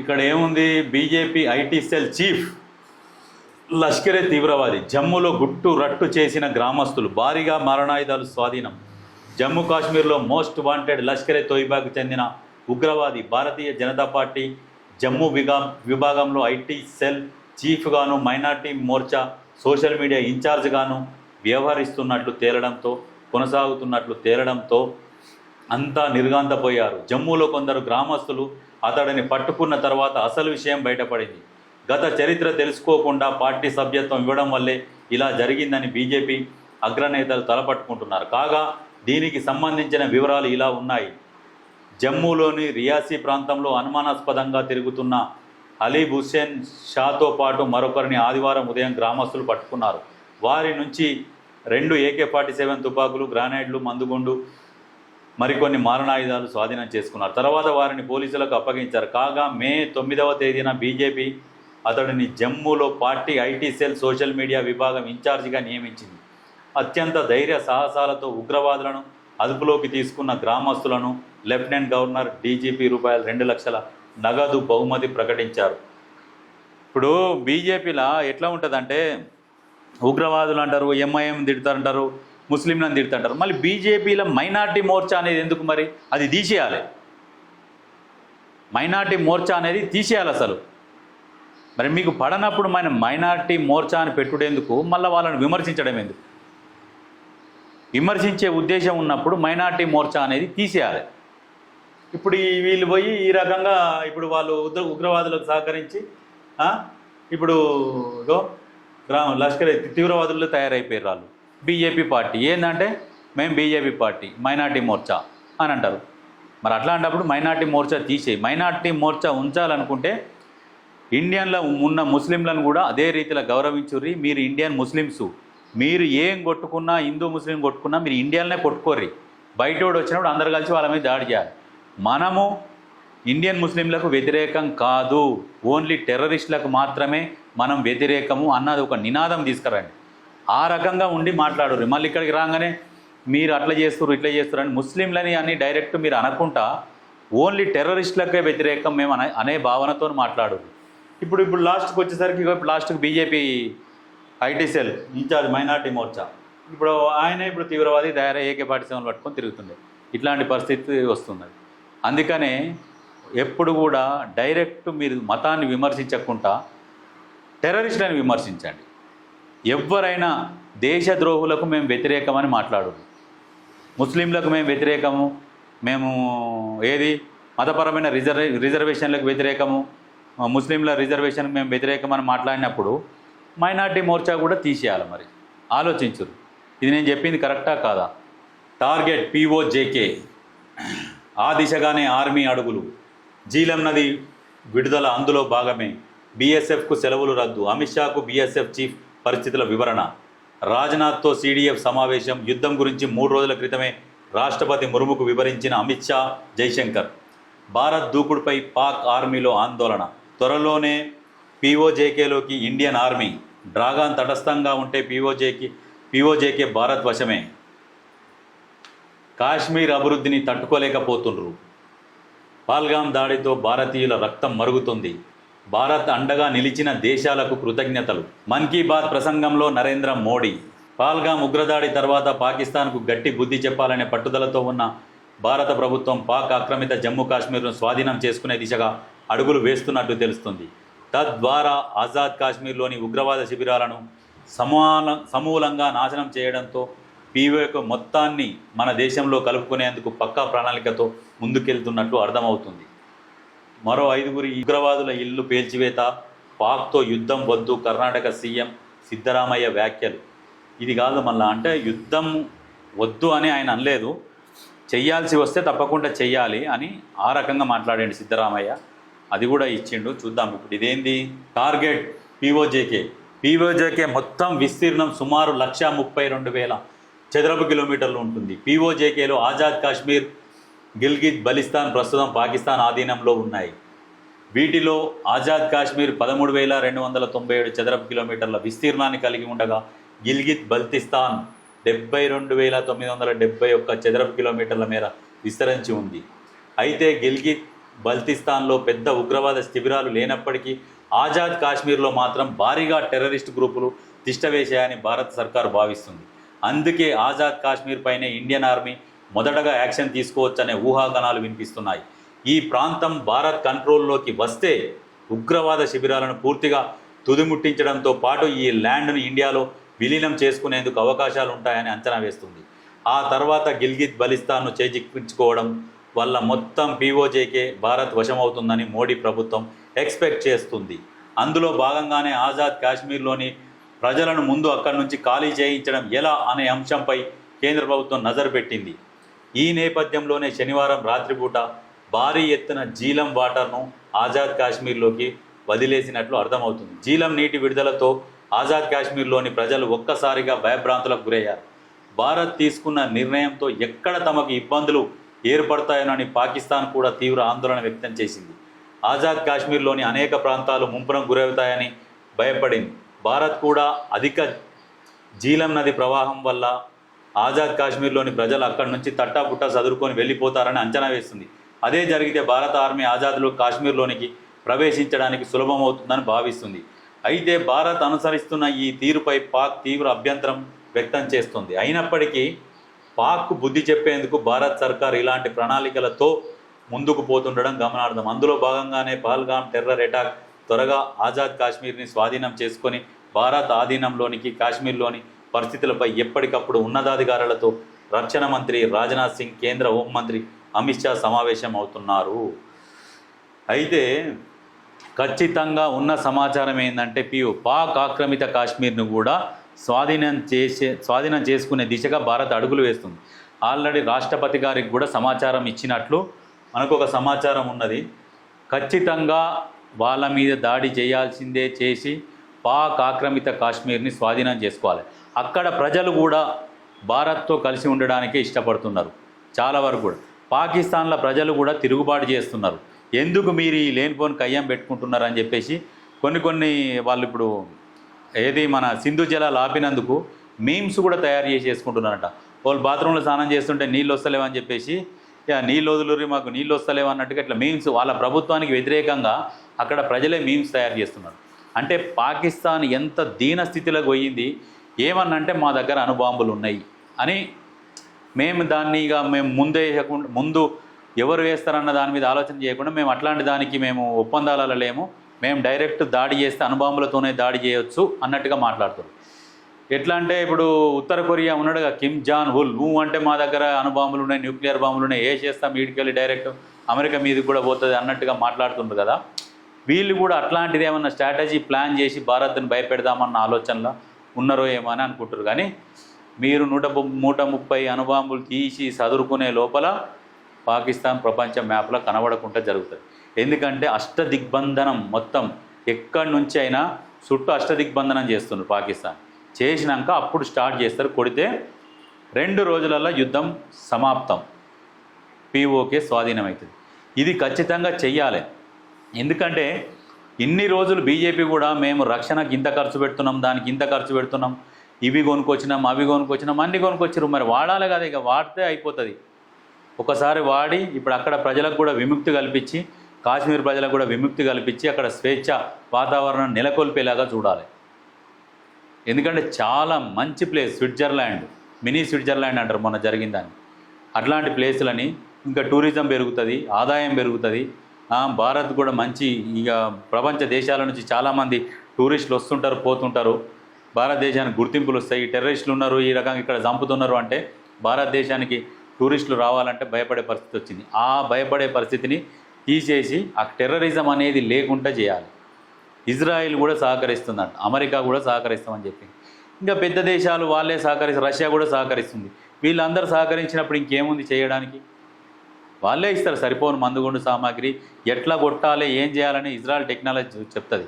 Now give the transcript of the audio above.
ఇక్కడ ఏముంది? BJP IT cell chief Lashkare తీవ్రవాది జమ్మూలో గుట్టు రట్టు చేసిన గ్రామస్తులు, భారీగా మరణాయుధాలు స్వాధీనం. జమ్మూ కాశ్మీర్లో మోస్ట్ వాంటెడ్ లష్కరే తోయిబాకు చెందిన ఉగ్రవాది, భారతీయ జనతా పార్టీ జమ్మూ విభాగంలో ఐటీ సెల్ చీఫ్గాను, మైనార్టీ మోర్చా సోషల్ మీడియా ఇన్ఛార్జ్గాను కొనసాగుతున్నట్లు తేలడంతో అంతా నిర్గాంతపోయారు. జమ్మూలో కొందరు గ్రామస్తులు అతడిని పట్టుకున్న తర్వాత అసలు విషయం బయటపడింది. గత చరిత్ర తెలుసుకోకుండా పార్టీ సభ్యత్వం ఇవ్వడం వల్లే ఇలా జరిగిందని బీజేపీ అగ్రనేతలు తలపట్టుకుంటున్నారు. కాగా దీనికి సంబంధించిన వివరాలు ఇలా ఉన్నాయి. జమ్మూలోని రియాసీ ప్రాంతంలో అనుమానాస్పదంగా తిరుగుతున్న అలీబ్ హుస్సేన్ షాతో పాటు మరొకరిని ఆదివారం ఉదయం గ్రామస్తులు పట్టుకున్నారు. వారి నుంచి 2 AK-47 తుపాకులు, గ్రానైడ్లు, మందుగుండు, మరికొన్ని మారణాయుధాలు స్వాధీనం చేసుకున్నారు. తర్వాత వారిని పోలీసులకు అప్పగించారు. కాగా మే 9వ తేదీన బీజేపీ అతడిని జమ్మూలో party IT cell social media విభాగం ఇన్ఛార్జిగా నియమించింది. అత్యంత ధైర్య సాహసాలతో ఉగ్రవాదులను అదుపులోకి తీసుకున్న గ్రామస్తులను లెఫ్టినెంట్ గవర్నర్ డీజీపీ ₹2 లక్షల నగదు బహుమతి ప్రకటించారు. ఇప్పుడు బీజేపీలో ఎట్లా ఉంటుందంటే, ఉగ్రవాదులు అంటారు, ఎంఐఎం తిడతారంటారు, ముస్లింలను తిడతాంటారు. మళ్ళీ బీజేపీలో మైనార్టీ మోర్చా అనేది ఎందుకు? మరి అది తీసేయాలి. మైనార్టీ మోర్చా అనేది తీసేయాలి అసలు. మరి మీకు పడనప్పుడు మైనార్టీ మోర్చా అని పెట్టుడేందుకు? మళ్ళీ వాళ్ళని విమర్శించడం ఎందుకు? విమర్శించే ఉద్దేశం ఉన్నప్పుడు మైనార్టీ మోర్చా అనేది తీసేయాలి. ఇప్పుడు వీళ్ళు పోయి ఈ రకంగా ఇప్పుడు వాళ్ళు ఉగ్రవాదులకు సహకరించి ఇప్పుడు లష్కర్ తీవ్రవాదుల్లో తయారైపోయారు వాళ్ళు. బీజేపీ పార్టీ ఏంటంటే మేము బీజేపీ పార్టీ మైనార్టీ మోర్చా అని అంటారు. మరి అట్లాంటప్పుడు మైనార్టీ మోర్చా తీసేయి. మైనార్టీ మోర్చా ఉంచాలనుకుంటే ఇండియన్లో ఉన్న ముస్లింలను కూడా అదే రీతిలో గౌరవించుర్రి. మీరు ఇండియన్ ముస్లిమ్స్, మీరు ఏం కొట్టుకున్నా, హిందూ ముస్లిం కొట్టుకున్నా మీరు ఇండియన్నే కొట్టుకోర్రి. బయటోడు వచ్చినప్పుడు అందరు కలిసి వాళ్ళ మీద దాడి చేయాలి. మనము ఇండియన్ ముస్లింలకు వ్యతిరేకం కాదు, ఓన్లీ టెర్రరిస్టులకు మాత్రమే మనం వ్యతిరేకము అన్నది ఒక నినాదం తీసుకురండి. ఆ రకంగా ఉండి మాట్లాడుర్రి. మళ్ళీ ఇక్కడికి రాగానే మీరు అట్లా చేస్తుర్రు ఇట్లా చేస్తున్నారు అని ముస్లింలని అని డైరెక్ట్ మీరు అనకుండా ఓన్లీ టెర్రరిస్టులకే వ్యతిరేకం మేము అనే భావనతో మాట్లాడుర్రి. ఇప్పుడు లాస్ట్కి వచ్చేసరికి లాస్ట్కి BJP IT cell incharge minority Morcha ఇప్పుడు ఆయనే ఇప్పుడు తీవ్రవాది తయారై AK-47 పట్టుకొని తిరుగుతుండే. ఇట్లాంటి పరిస్థితి వస్తుంది. అందుకనే ఎప్పుడు కూడా డైరెక్ట్ మీరు మతాన్ని విమర్శించకుండా టెర్రరిస్టులను విమర్శించండి. ఎవరైనా దేశద్రోహులకు మేము వ్యతిరేకమని మాట్లాడు, ముస్లింలకు మేము వ్యతిరేకము, మేము ఏది మతపరమైన రిజర్వేషన్లకు వ్యతిరేకము, ముస్లింల రిజర్వేషన్కి మేము వ్యతిరేకమని మాట్లాడినప్పుడు మైనార్టీ మోర్చా కూడా తీసేయాలి. మరి ఆలోచించరు. ఇది నేను చెప్పింది కరెక్టా కాదా? టార్గెట్ POJK, ఆ దిశగానే ఆర్మీ అడుగులు. జీలం నది విడుదల అందులో భాగమే. BSFకు సెలవులు రద్దు. అమిత్ షాకు BSF చీఫ్ పరిస్థితుల వివరణ. రాజ్నాథ్తో CDF సమావేశం. యుద్ధం గురించి 3 రోజుల క్రితమే రాష్ట్రపతి ముర్ముకు వివరించిన అమిత్ షా, జైశంకర్. భారత్ దూకుడుపై పాక్ ఆర్మీలో ఆందోళన. త్వరలోనే POJKలోకి ఇండియన్ ఆర్మీ. డ్రాగన్ తటస్థంగా ఉంటే POJK భారత్ వశమే. కాశ్మీర్ అభివృద్ధిని తట్టుకోలేకపోతుండ్రు. పహల్గాం దాడితో భారతీయుల రక్తం మరుగుతుంది. భారత్ అండగా నిలిచిన దేశాలకు కృతజ్ఞతలు. మన్ కీ బాత్ ప్రసంగంలో నరేంద్ర మోడీ. పహల్గాం ఉగ్రదాడి తర్వాత పాకిస్తాన్కు గట్టి బుద్ధి చెప్పాలనే పట్టుదలతో ఉన్న భారత ప్రభుత్వం పాక్ ఆక్రమిత జమ్మూ కాశ్మీర్ను స్వాధీనం చేసుకునే దిశగా అడుగులు వేస్తున్నట్టు తెలుస్తుంది. తద్వారా ఆజాద్ కాశ్మీర్లోని ఉగ్రవాద శిబిరాలను సమూలంగా నాశనం చేయడంతో POK మొత్తాన్ని మన దేశంలో కలుపుకునేందుకు పక్కా ప్రణాళికతో ముందుకెళ్తున్నట్లు అర్థమవుతుంది. మరో 5 ఉగ్రవాదుల ఇల్లు పేల్చివేత, పాక్తో యుద్ధం వద్దు కర్ణాటక సీఎం సిద్ధరామయ్య వ్యాఖ్యలు. ఇది కాదు మళ్ళా అంటే యుద్ధం వద్దు అని ఆయన అనలేదు, చెయ్యాల్సి వస్తే తప్పకుండా చెయ్యాలి అని ఆ రకంగా మాట్లాడండి సిద్ధరామయ్య. అది కూడా ఇచ్చిండు. చూద్దాం ఇప్పుడు ఇదేంది. టార్గెట్ POJK మొత్తం విస్తీర్ణం సుమారు 132,000 చదరపు కిలోమీటర్లు ఉంటుంది. POJKలో ఆజాద్ కాశ్మీర్, గిల్గిత్ బలిస్తాన్ ప్రస్తుతం పాకిస్తాన్ ఆధీనంలో ఉన్నాయి. వీటిలో ఆజాద్ కాశ్మీర్ 13,297 చదరపు కిలోమీటర్ల విస్తీర్ణాన్ని కలిగి ఉండగా గిల్గిత్ బల్తిస్తాన్ 72,971 చదరపు కిలోమీటర్ల మేర విస్తరించి ఉంది. అయితే గిల్గిత్ బల్తిస్తాన్లో పెద్ద ఉగ్రవాద శిబిరాలు లేనప్పటికీ ఆజాద్ కాశ్మీర్లో మాత్రం భారీగా టెర్రరిస్ట్ గ్రూపులు తిష్టవేశాయని భారత సర్కారు భావిస్తుంది. అందుకే ఆజాద్ కాశ్మీర్ పైనే ఇండియన్ ఆర్మీ మొదటగా యాక్షన్ తీసుకోవచ్చనే ఊహాగానాలు వినిపిస్తున్నాయి. ఈ ప్రాంతం భారత్ కంట్రోల్లోకి వస్తే ఉగ్రవాద శిబిరాలను పూర్తిగా తుదిముట్టించడంతో పాటు ఈ ల్యాండ్ను ఇండియాలో విలీనం చేసుకునేందుకు అవకాశాలు ఉంటాయని అంచనా వేస్తుంది. ఆ తర్వాత గిల్గిత్ బలిస్తాన్ను చేజిక్కించుకోవడం వల్ల మొత్తం పీఓజేకే భారత్ వశమవుతుందని మోడీ ప్రభుత్వం ఎక్స్పెక్ట్ చేస్తుంది. అందులో భాగంగానే ఆజాద్ కాశ్మీర్లోని ప్రజలను ముందు అక్కడి నుంచి ఖాళీ చేయించడం ఎలా అనే అంశంపై కేంద్ర ప్రభుత్వం నజరు పెట్టింది. ఈ నేపథ్యంలోనే శనివారం రాత్రిపూట భారీ ఎత్తున జీలం వాటర్ను ఆజాద్ కాశ్మీర్లోకి వదిలేసినట్లు అర్థమవుతుంది. జీలం నీటి విడుదలతో ఆజాద్ కాశ్మీర్లోని ప్రజలు ఒక్కసారిగా భయభ్రాంతులకు గురయ్యారు. భారత్ తీసుకున్న నిర్ణయంతో ఎక్కడ తమకు ఇబ్బందులు ఏర్పడతాయోనని పాకిస్తాన్ కూడా తీవ్ర ఆందోళన వ్యక్తం చేసింది. ఆజాద్ కాశ్మీర్లోని అనేక ప్రాంతాలు ముంపునకు గురవుతాయని భయపడింది. భారత్ కూడా అధిక జీలం నది ప్రవాహం వల్ల ఆజాద్ కాశ్మీర్లోని ప్రజలు అక్కడి నుంచి తట్టాపుట్టా చదువుకొని వెళ్ళిపోతారని అంచనా వేస్తుంది. అదే జరిగితే భారత ఆర్మీ ఆజాద్లో కాశ్మీర్లోనికి ప్రవేశించడానికి సులభమవుతుందని భావిస్తుంది. అయితే భారత్ అనుసరిస్తున్న ఈ తీరుపై పాక్ తీవ్ర అభ్యంతరం వ్యక్తం చేస్తుంది. అయినప్పటికీ పాక్కు బుద్ధి చెప్పేందుకు భారత్ సర్కార్ ఇలాంటి ప్రణాళికలతో ముందుకు పోతుండడం గమనార్థం. అందులో భాగంగానే పహల్గామ్ టెర్రర్ అటాక్ త్వరగా ఆజాద్ కాశ్మీర్ని స్వాధీనం చేసుకొని భారత్ ఆధీనంలోనికి కాశ్మీర్లోని పరిస్థితులపై ఎప్పటికప్పుడు ఉన్నతాధికారులతో రక్షణ మంత్రి రాజ్నాథ్ సింగ్, కేంద్ర హోంమంత్రి అమిత్ షా సమావేశం అవుతున్నారు. అయితే ఖచ్చితంగా ఉన్న సమాచారం ఏంటంటే పాక్ ఆక్రమిత కాశ్మీర్ను కూడా స్వాధీనం చేసుకునే దిశగా భారత్ అడుగులు వేస్తుంది. ఆల్రెడీ రాష్ట్రపతి గారికి కూడా సమాచారం ఇచ్చినట్లు మనకు ఒక సమాచారం ఉన్నది. ఖచ్చితంగా వాళ్ళ మీద దాడి చేయాల్సిందే చేసి పాక్ ఆక్రమిత కాశ్మీర్ని స్వాధీనం చేసుకోవాలి. అక్కడ ప్రజలు కూడా భారత్తో కలిసి ఉండడానికే ఇష్టపడుతున్నారు. చాలా వరకు కూడా పాకిస్తాన్లో ప్రజలు కూడా తిరుగుబాటు చేస్తున్నారు. ఎందుకు మీరు ఈ లేనిపోని కయ్యం పెట్టుకుంటున్నారు అని చెప్పేసి కొన్ని వాళ్ళు ఇప్పుడు ఏది మన సింధు జలాలు ఆపినందుకు మీమ్స్ కూడా తయారు చేసి చేసుకుంటున్నారట. వాళ్ళు బాత్రూంలో స్నానం చేస్తుంటే నీళ్ళు వస్తలేవని చెప్పేసి నీళ్ళు వదులురి మాకు నీళ్ళు వస్తలేవు అన్నట్టుగా ఇట్లా మీమ్స్ వాళ్ళ ప్రభుత్వానికి వ్యతిరేకంగా అక్కడ ప్రజలే మీమ్స్ తయారు చేస్తున్నారు. అంటే పాకిస్తాన్ ఎంత దీన స్థితిలోకి పోయింది. ఏమన్నంటే మా దగ్గర అణుబాంబులు ఉన్నాయి అని మేము దాన్ని ఇక మేము ముందు ఎవరు వేస్తారన్న దాని మీద ఆలోచన చేయకుండా మేము అట్లాంటి దానికి మేము ఒప్పందాలలో లేము, మేము డైరెక్ట్ దాడి చేస్తే అణుబాంబులతోనే దాడి చేయొచ్చు అన్నట్టుగా మాట్లాడుతారు. ఎట్లా అంటే ఇప్పుడు ఉత్తర కొరియా ఉన్నాడుగా కిమ్ జాన్ హుల్, నువ్వు అంటే మా దగ్గర అణుబాంబులు ఉన్నాయి, న్యూక్లియర్ బాంబులు ఉన్నాయి, ఏ చేస్తాం వీడికెళ్ళి డైరెక్ట్ అమెరికా మీదకి కూడా పోతుంది అన్నట్టుగా మాట్లాడుతుండ్రు కదా. వీళ్ళు కూడా అట్లాంటిది ఏమన్నా స్ట్రాటజీ ప్లాన్ చేసి భారత్ని భయపెడదామన్న ఆలోచనలో ఉన్నారో ఏమో అని అనుకుంటారు. కానీ మీరు 130 అణుబాంబులు తీసి చదువుకునే లోపల పాకిస్తాన్ ప్రపంచ మ్యాప్లో కనబడకుండా జరుగుతుంది. ఎందుకంటే అష్టదిగ్బంధనం మొత్తం ఎక్కడి నుంచి అయినా చుట్టూ అష్టదిగ్బంధనం చేస్తున్నారు. పాకిస్తాన్ చేసినాక అప్పుడు స్టార్ట్ చేస్తారు. కొడితే 2 రోజులలో యుద్ధం సమాప్తం, పీఓకే స్వాధీనమవుతుంది. ఇది ఖచ్చితంగా చెయ్యాలి. ఎందుకంటే ఇన్ని రోజులు బీజేపీ కూడా మేము రక్షణకి ఇంత ఖర్చు పెడుతున్నాం, దానికి ఇంత ఖర్చు పెడుతున్నాం, ఇవి కొనుక్కొచ్చినాం, అవి కొనుక్కొచ్చినాం, అన్నీ కొనుక్కొచ్చారు. మరి వాడాలి కదా, ఇక వాడితే అయిపోతుంది. ఒకసారి వాడి ఇప్పుడు అక్కడ ప్రజలకు కూడా విముక్తి కల్పించి, కాశ్మీర్ ప్రజలకు కూడా విముక్తి కల్పించి అక్కడ స్వేచ్ఛ వాతావరణం నెలకొల్పేలాగా చూడాలి. ఎందుకంటే చాలా మంచి ప్లేస్ స్విట్జర్లాండ్, మినీ స్విట్జర్లాండ్ అంటారు మొన్న జరిగిందని. అట్లాంటి ప్లేసులని ఇంకా టూరిజం పెరుగుతుంది, ఆదాయం పెరుగుతుంది. భారత్ కూడా మంచి ఇక ప్రపంచ దేశాల నుంచి చాలామంది టూరిస్టులు వస్తుంటారు, పోతుంటారు. భారతదేశానికి గుర్తింపులు వస్తాయి. టెర్రరిస్టులు ఉన్నారు, ఈ రకంగా ఇక్కడ చంపుతున్నారు అంటే భారతదేశానికి టూరిస్టులు రావాలంటే భయపడే పరిస్థితి వచ్చింది. ఆ భయపడే పరిస్థితిని తీసేసి ఆ టెర్రరిజం అనేది లేకుండా చేయాలి. ఇజ్రాయిల్ కూడా సహకరిస్తుందంట, అమెరికా కూడా సహకరిస్తామని చెప్పి ఇంకా పెద్ద దేశాలు వాళ్ళే సహకరిస్తారు, రష్యా కూడా సహకరిస్తుంది. వీళ్ళందరూ సహకరించినప్పుడు ఇంకేముంది చేయడానికి? వాళ్ళే ఇస్తారు సరిపోను మందుగుండు సామాగ్రి, ఎట్లా కొట్టాలి ఏం చేయాలని ఇజ్రాయెల్ టెక్నాలజీ చెప్తుంది.